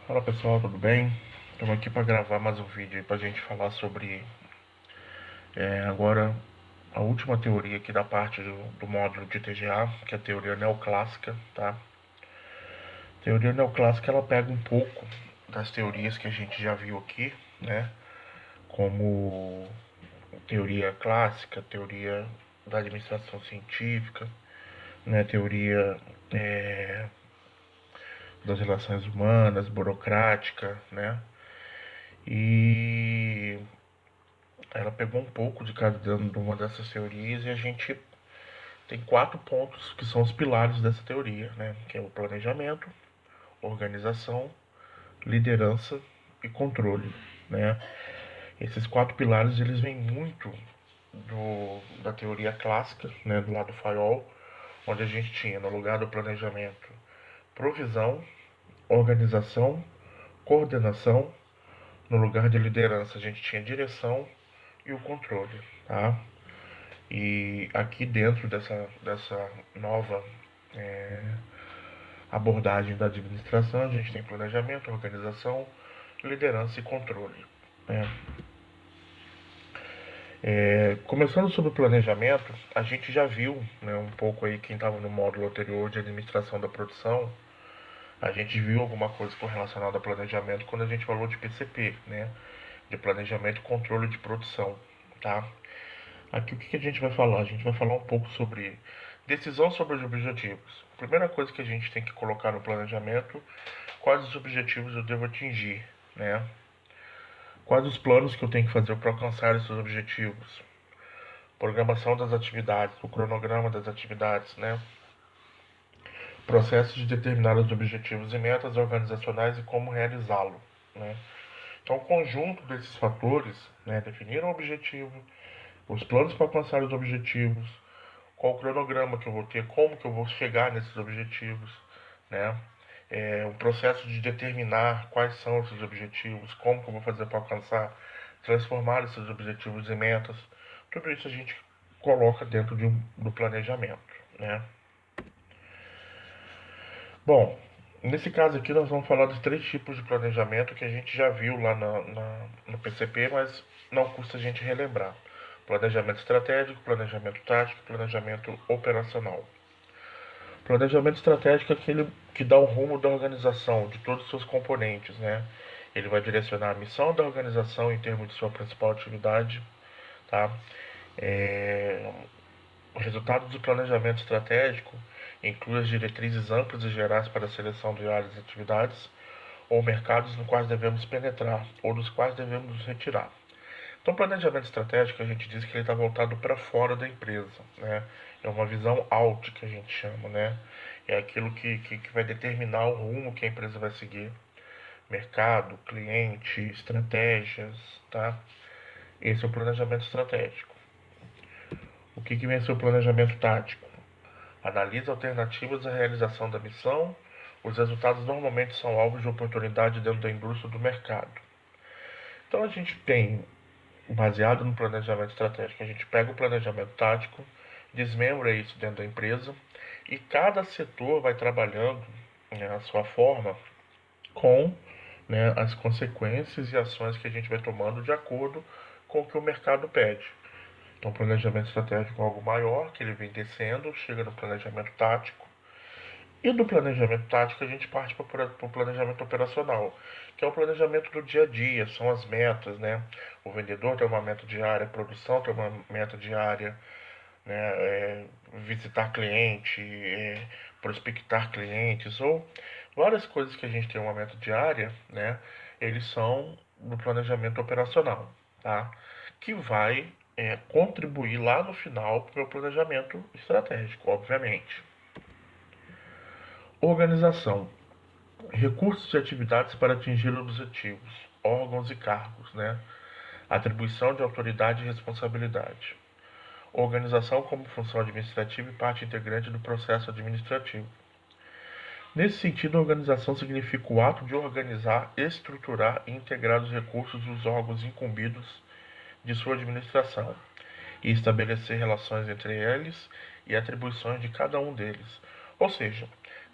Fala pessoal, tudo bem? Estamos aqui para gravar mais um vídeo para a gente falar sobre agora a última teoria aqui da parte do módulo de TGA, que é a teoria neoclássica, tá? A teoria neoclássica ela pega um pouco das teorias que a gente já viu aqui, né? Como teoria clássica, teoria da administração científica, né? Teoria das relações humanas, burocrática, né? E ela pegou um pouco de cada uma dessas teorias e a gente tem 4 pontos que são os pilares dessa teoria, né? Que é o planejamento, organização, liderança e controle, né? Esses 4 pilares eles vêm muito da teoria clássica, né? Do lado do Fayol, onde a gente tinha no lugar do planejamento provisão, organização, coordenação. No lugar de liderança a gente tinha direção e o controle, tá? E aqui dentro dessa nova abordagem da administração, a gente tem planejamento, organização, liderança e controle, né? Começando sobre o planejamento, a gente já viu, né, um pouco aí quem estava no módulo anterior de administração da produção, a gente viu alguma coisa relacionada a planejamento quando a gente falou de PCP, né? De planejamento e controle de produção, tá? Aqui o que a gente vai falar? A gente vai falar um pouco sobre decisão sobre os objetivos. A primeira coisa que a gente tem que colocar no planejamento, quais os objetivos eu devo atingir, né? Quais os planos que eu tenho que fazer para alcançar esses objetivos? Programação das atividades, o cronograma das atividades, né? Processo de determinar os objetivos e metas organizacionais e como realizá-lo, né? Então, o conjunto desses fatores, né, definir o objetivo, os planos para alcançar os objetivos, qual o cronograma que eu vou ter, como que eu vou chegar nesses objetivos, né? O processo de determinar quais são esses objetivos, como que eu vou fazer para alcançar, transformar esses objetivos em metas, tudo isso a gente coloca dentro do planejamento, né? Bom, nesse caso aqui nós vamos falar dos 3 tipos de planejamento que a gente já viu lá no PCP, mas não custa a gente relembrar. Planejamento estratégico, planejamento tático, planejamento operacional. Planejamento estratégico é aquele que dá o rumo da organização, de todos os seus componentes, né? Ele vai direcionar a missão da organização em termos de sua principal atividade, tá? É, o resultado do planejamento estratégico inclui as diretrizes amplas e gerais para a seleção de áreas e atividades ou mercados nos quais devemos penetrar ou dos quais devemos nos retirar. Então, planejamento estratégico, a gente diz que ele está voltado para fora da empresa, né? É uma visão out que a gente chama, né? É aquilo que vai determinar o rumo que a empresa vai seguir. Mercado, cliente, estratégias, tá? Esse é o planejamento estratégico. O que vem a ser o planejamento tático? Analisa alternativas à realização da missão. Os resultados normalmente são alvos de oportunidade dentro da indústria ou do mercado. Então a gente tem, baseado no planejamento estratégico, a gente pega o planejamento tático, desmembra isso dentro da empresa e cada setor vai trabalhando, né, a sua forma com, né, as consequências e ações que a gente vai tomando de acordo com o que o mercado pede. Então, planejamento estratégico é algo maior, que ele vem descendo, chega no planejamento tático. E do planejamento tático a gente parte para o planejamento operacional, que é o planejamento do dia a dia, são as metas, né? O vendedor tem uma meta diária, a produção tem uma meta diária, né? Visitar cliente, prospectar clientes, ou várias coisas que a gente tem uma meta diária, né? Eles são do planejamento operacional, tá? Que vai contribuir lá no final para o meu planejamento estratégico, obviamente. Organização. Recursos e atividades para atingir objetivos, órgãos e cargos, né? Atribuição de autoridade e responsabilidade. Organização como função administrativa e parte integrante do processo administrativo. Nesse sentido, a organização significa o ato de organizar, estruturar e integrar os recursos dos órgãos incumbidos de sua administração e estabelecer relações entre eles e atribuições de cada um deles. Ou seja,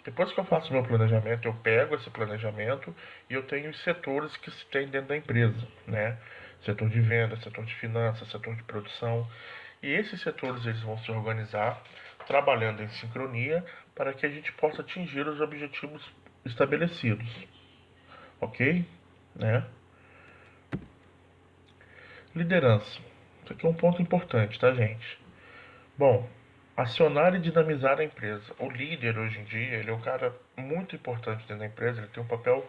Depois que eu faço meu planejamento, eu pego esse planejamento e eu tenho os setores que se tem dentro da empresa, né? Setor de venda, setor de finanças, setor de produção. E esses setores eles vão se organizar trabalhando em sincronia para que a gente possa atingir os objetivos estabelecidos, ok? Né? Liderança. Isso aqui é um ponto importante, tá, gente? Bom, acionar e dinamizar a empresa. O líder, hoje em dia, ele é um cara muito importante dentro da empresa, ele tem um papel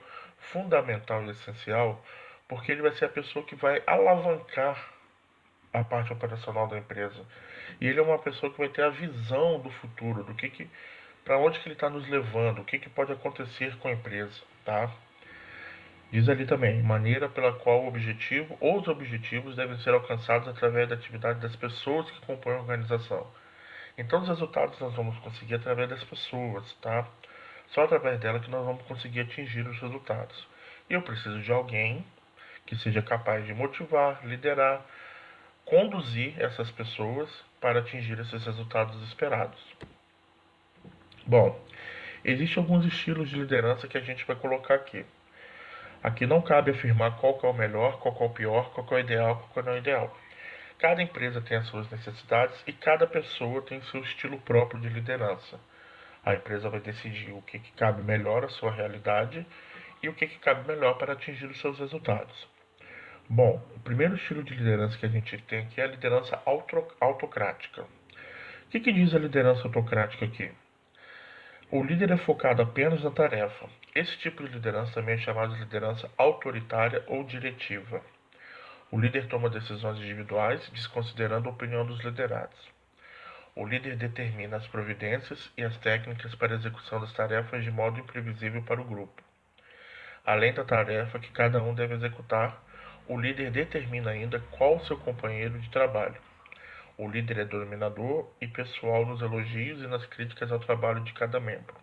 fundamental e essencial, porque ele vai ser a pessoa que vai alavancar a parte operacional da empresa. E ele é uma pessoa que vai ter a visão do futuro, do que para onde que ele está nos levando, o que pode acontecer com a empresa, tá? Diz ali também, maneira pela qual o objetivo ou os objetivos devem ser alcançados através da atividade das pessoas que compõem a organização. Então, os resultados nós vamos conseguir através das pessoas, tá? Só através dela que nós vamos conseguir atingir os resultados. E eu preciso de alguém que seja capaz de motivar, liderar, conduzir essas pessoas para atingir esses resultados esperados. Bom, existem alguns estilos de liderança que a gente vai colocar aqui. Aqui não cabe afirmar qual que é o melhor, qual que é o pior, qual que é o ideal, qual que não é o ideal. Cada empresa tem as suas necessidades e cada pessoa tem seu estilo próprio de liderança. A empresa vai decidir o que cabe melhor à sua realidade e o que cabe melhor para atingir os seus resultados. Bom, o primeiro estilo de liderança que a gente tem aqui é a liderança autocrática. O que diz a liderança autocrática aqui? O líder é focado apenas na tarefa. Esse tipo de liderança também é chamado de liderança autoritária ou diretiva. O líder toma decisões individuais, desconsiderando a opinião dos liderados. O líder determina as providências e as técnicas para a execução das tarefas de modo imprevisível para o grupo. Além da tarefa que cada um deve executar, o líder determina ainda qual seu companheiro de trabalho. O líder é dominador e pessoal nos elogios e nas críticas ao trabalho de cada membro.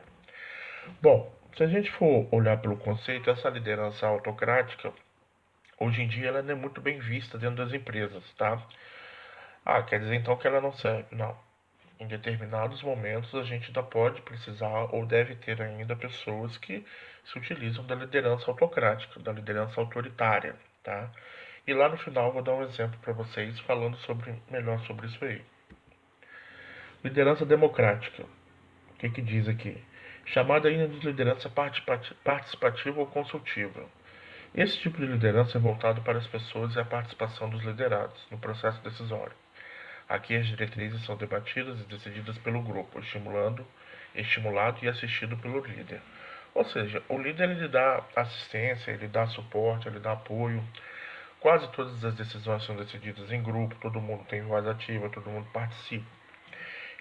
Bom, se a gente for olhar pelo conceito, essa liderança autocrática, hoje em dia ela não é muito bem vista dentro das empresas, tá? Ah, quer dizer então que ela não serve? Não. Em determinados momentos a gente ainda pode precisar ou deve ter ainda pessoas que se utilizam da liderança autocrática, da liderança autoritária, tá? E lá no final eu vou dar um exemplo para vocês falando melhor sobre isso aí. Liderança democrática. O que diz aqui? Chamada ainda de liderança participativa ou consultiva. Esse tipo de liderança é voltado para as pessoas e a participação dos liderados no processo decisório. Aqui as diretrizes são debatidas e decididas pelo grupo, estimulado e assistido pelo líder. Ou seja, o líder ele dá assistência, ele dá suporte, ele dá apoio. Quase todas as decisões são decididas em grupo, todo mundo tem voz ativa, todo mundo participa.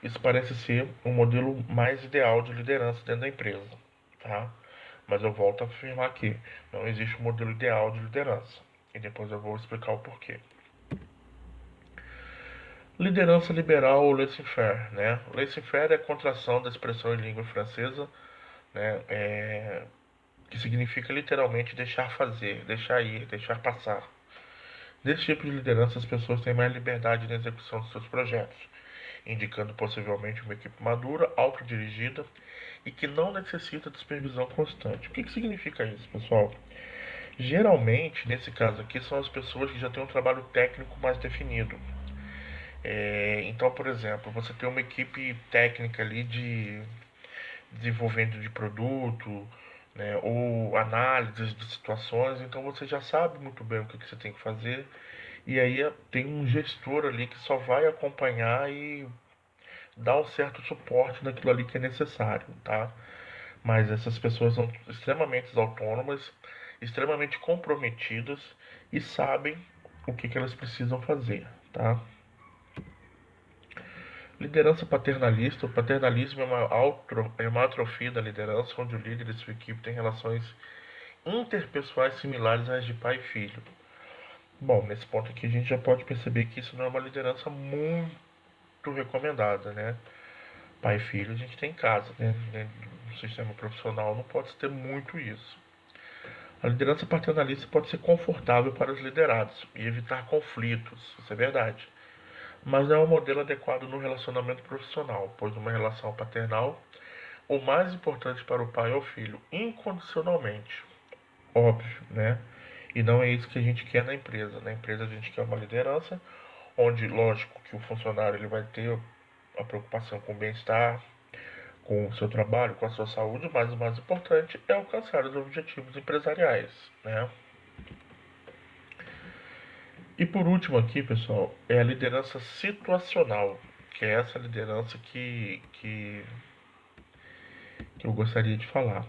Isso parece ser um modelo mais ideal de liderança dentro da empresa, tá? Mas eu volto a afirmar aqui, não existe um modelo ideal de liderança. E depois eu vou explicar o porquê. Liderança liberal ou laissez-faire, né? Laissez-faire é a contração da expressão em língua francesa, né? Que significa literalmente deixar fazer, deixar ir, deixar passar. Nesse tipo de liderança, as pessoas têm mais liberdade na execução dos seus projetos, indicando possivelmente uma equipe madura, autodirigida e que não necessita de supervisão constante. O que significa isso, pessoal? Geralmente, nesse caso aqui, são as pessoas que já têm um trabalho técnico mais definido. Então, por exemplo, você tem uma equipe técnica ali de desenvolvimento de produto, né, ou análises de situações, então você já sabe muito bem o que você tem que fazer. E aí tem um gestor ali que só vai acompanhar e dar um certo suporte naquilo ali que é necessário, tá? Mas essas pessoas são extremamente autônomas, extremamente comprometidas e sabem o que elas precisam fazer, tá? Liderança paternalista. O paternalismo é uma atrofia da liderança, onde o líder e sua equipe têm relações interpessoais similares às de pai e filho. Bom, nesse ponto aqui a gente já pode perceber que isso não é uma liderança muito recomendada, né? Pai e filho a gente tem em casa, né? No sistema profissional não pode ter muito isso. A liderança paternalista pode ser confortável para os liderados e evitar conflitos, isso é verdade. Mas não é um modelo adequado no relacionamento profissional, pois uma relação paternal o mais importante para o pai é o filho, incondicionalmente, óbvio, né? E não é isso que a gente quer na empresa. Na empresa a gente quer uma liderança onde, lógico, que o funcionário ele vai ter a preocupação com o bem-estar, com o seu trabalho, com a sua saúde, mas o mais importante é alcançar os objetivos empresariais, né? E por último aqui, pessoal, é a liderança situacional, que é essa liderança que eu gostaria de falar.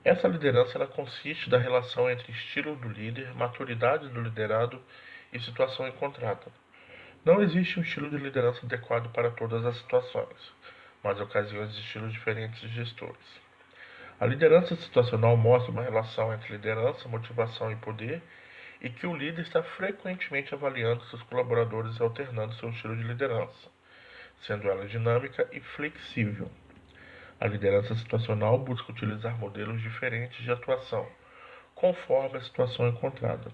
Essa liderança ela consiste da relação entre estilo do líder, maturidade do liderado e situação encontrada. Não existe um estilo de liderança adequado para todas as situações, mas ocasiões de estilos diferentes de gestores. A liderança situacional mostra uma relação entre liderança, motivação e poder, e que o líder está frequentemente avaliando seus colaboradores e alternando seu estilo de liderança, sendo ela dinâmica e flexível. A liderança situacional busca utilizar modelos diferentes de atuação, conforme a situação encontrada.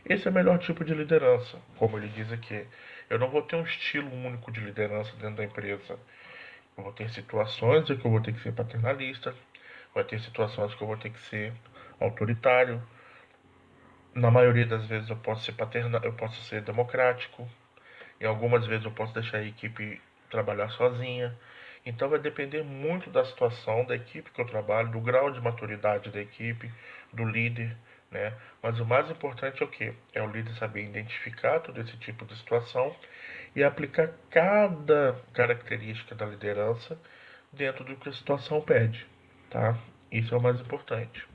Esse é o melhor tipo de liderança, como ele diz aqui. Eu não vou ter um estilo único de liderança dentro da empresa. Eu vou ter situações em que eu vou ter que ser paternalista, vai ter situações que eu vou ter que ser autoritário. Na maioria das vezes eu posso ser democrático. Em algumas vezes eu posso deixar a equipe trabalhar sozinha. Então vai depender muito da situação da equipe que eu trabalho, do grau de maturidade da equipe, do líder, né? Mas o mais importante é o quê? É o líder saber identificar todo esse tipo de situação e aplicar cada característica da liderança dentro do que a situação pede, tá? Isso é o mais importante.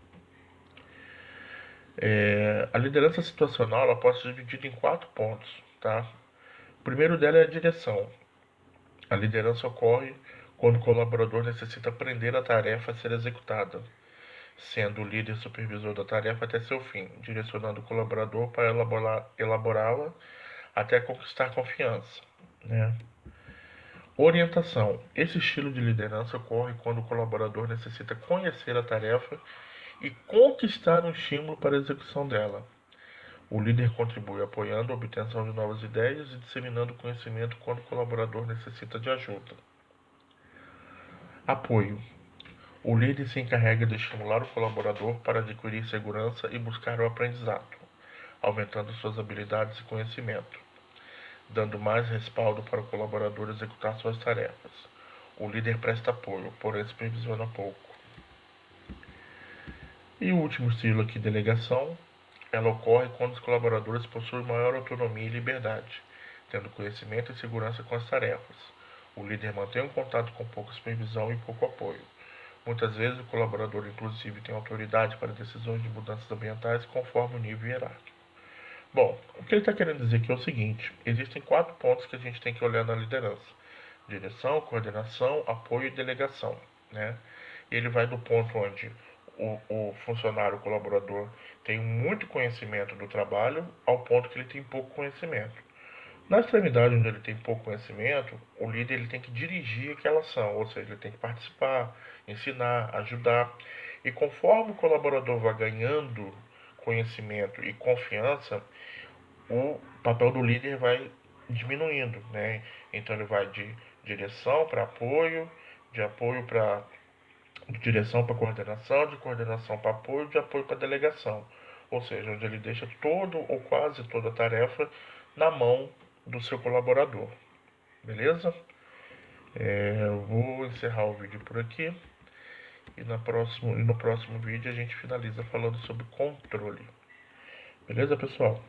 A liderança situacional ela pode ser dividida em 4 pontos, tá? O primeiro dela é a direção. A liderança ocorre quando o colaborador necessita aprender a tarefa a ser executada, sendo o líder supervisor da tarefa até seu fim, direcionando o colaborador para elaborá-la até conquistar confiança, né? Orientação. Esse estilo de liderança ocorre quando o colaborador necessita conhecer a tarefa e conquistar um estímulo para a execução dela. O líder contribui apoiando a obtenção de novas ideias e disseminando conhecimento quando o colaborador necessita de ajuda. Apoio. O líder se encarrega de estimular o colaborador para adquirir segurança e buscar o aprendizado, aumentando suas habilidades e conhecimento, dando mais respaldo para o colaborador executar suas tarefas. O líder presta apoio, porém supervisiona pouco. E o último estilo aqui, delegação, ela ocorre quando os colaboradores possuem maior autonomia e liberdade, tendo conhecimento e segurança com as tarefas. O líder mantém um contato com pouca supervisão e pouco apoio. Muitas vezes o colaborador inclusive tem autoridade para decisões de mudanças ambientais conforme o nível hierárquico. Bom, o que ele está querendo dizer aqui é o seguinte: existem 4 pontos que a gente tem que olhar na liderança: direção, coordenação, apoio e delegação, né? E ele vai do ponto onde o funcionário, o colaborador, tem muito conhecimento do trabalho ao ponto que ele tem pouco conhecimento. Na extremidade onde ele tem pouco conhecimento, o líder ele tem que dirigir aquela ação, ou seja, ele tem que participar, ensinar, ajudar. E conforme o colaborador vai ganhando conhecimento e confiança, o papel do líder vai diminuindo, né? Então ele vai de direção para apoio, de apoio para de direção para coordenação, de coordenação para apoio, de apoio para delegação. Ou seja, onde ele deixa todo ou quase toda a tarefa na mão do seu colaborador. Beleza? Eu vou encerrar o vídeo por aqui e no próximo vídeo a gente finaliza falando sobre controle. Beleza, pessoal?